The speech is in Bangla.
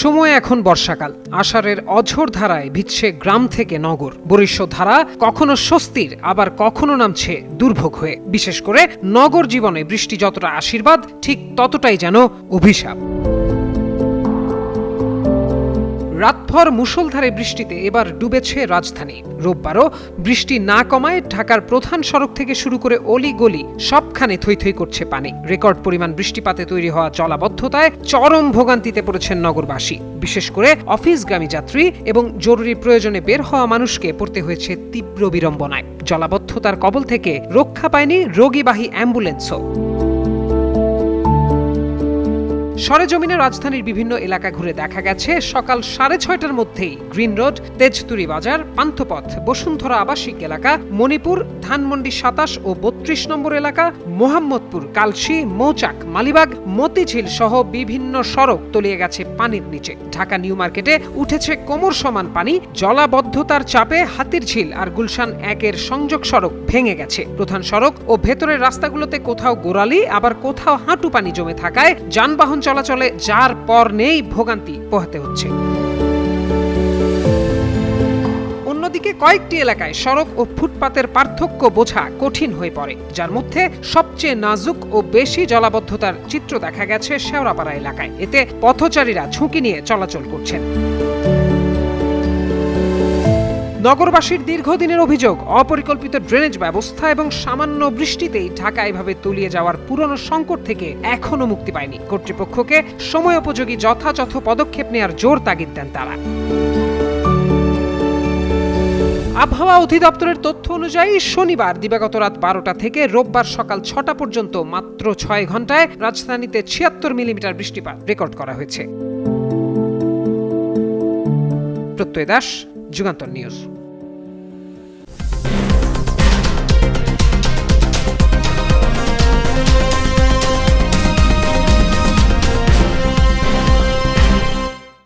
সময় এখন বর্ষাকাল। আষাঢ়ের অঝোর ধারায় ভিজছে গ্রাম থেকে নগর। বরিষ্ঠ ধারা কখনো স্বস্তির, আবার কখনো নামছে দুর্ভোগ হয়ে। বিশেষ করে নগর জীবনে বৃষ্টি যতটা আশীর্বাদ, ঠিক ততটাই যেন অভিশাপ। রাতভর মুষলধারে বৃষ্টিতে এবার ডুবেছে রাজধানী। রোববারও বৃষ্টি না কমায় ঢাকার প্রধান সড়ক থেকে শুরু করে অলি-গলি সবখানে থই থই করছে পানি। রেকর্ড পরিমাণ বৃষ্টিপাতে তৈরি হওয়া জলাবদ্ধতায় চরম ভোগান্তিতে পড়েছেন নগরবাসী। বিশেষ করে অফিসগামী যাত্রী এবং জরুরি প্রয়োজনে বের হওয়া মানুষকে পড়তে হয়েছে তীব্র বিড়ম্বনায়। জলাবদ্ধতার কবল থেকে রক্ষা পায়নি রোগীবাহী অ্যাম্বুলেন্সও। সরেজমিনে রাজধানীর বিভিন্ন এলাকা ঘুরে দেখা গেছে সকাল 6:30টার মধ্যেই গ্রিন রোড, তেজতুরি বাজার, পান্থপথ, বসুন্ধরা আবাসিক এলাকা, মণিপুর, ধানমন্ডি 27 ও 32 নম্বর এলাকা, মোহাম্মদপুর, কালশী, মৌচাক, মালিবাগ, মতিঝিল সহ বিভিন্ন সড়ক তলিয়ে গেছে পানির নিচে। ঢাকা নিউ মার্কেটে উঠেছে কোমর সমান পানি। জলাবদ্ধতার চাপে হাতিরঝিল আর গুলশান 1-এর সংযোগ সড়ক ভেঙে গেছে। প্রধান সড়ক ও ভেতরের রাস্তাগুলোতে কোথাও গোড়ালি, আবার কোথাও হাঁটু পানি জমে থাকায় যানবাহন চলাচলে যার পর নেই ভোগান্তি পোহাতে হচ্ছে। অন্যদিকে কয়েকটি এলাকায় সড়ক ও ফুটপাতের পার্থক্য বোঝা কঠিন হয়ে পড়ে, যার মধ্যে সবচেয়ে নাজুক ও বেশি জলাবদ্ধতার চিত্র দেখা গেছে শেওড়াপাড়া এলাকায়। এতে পথচারীরা ঝুঁকি নিয়ে চলাচল করছেন। নগরবাসীর দীর্ঘদিনের অভিযোগ, অপরিকল্পিত ড্রেনেজ ব্যবস্থা এবং সামান্য বৃষ্টিতেই ঢাকা এভাবে তলিয়ে যাওয়ার পুরনো সংকট থেকে এখনো মুক্তি পায়নি। কর্তৃপক্ষকে সময়োপযোগী যথাযথ পদক্ষেপ নেওয়ার জোর তাগিদ দেন তারা। আবহাওয়া অধিদপ্তরের তথ্য অনুযায়ী শনিবার দিবাগত রাত 12টা থেকে রোববার সকাল 6টা পর্যন্ত মাত্র 6 ঘন্টায় রাজধানীতে 76 মিলিমিটার বৃষ্টিপাত রেকর্ড করা হয়েছে। প্রত্যয় দাস, যুগান্তর নিউজ।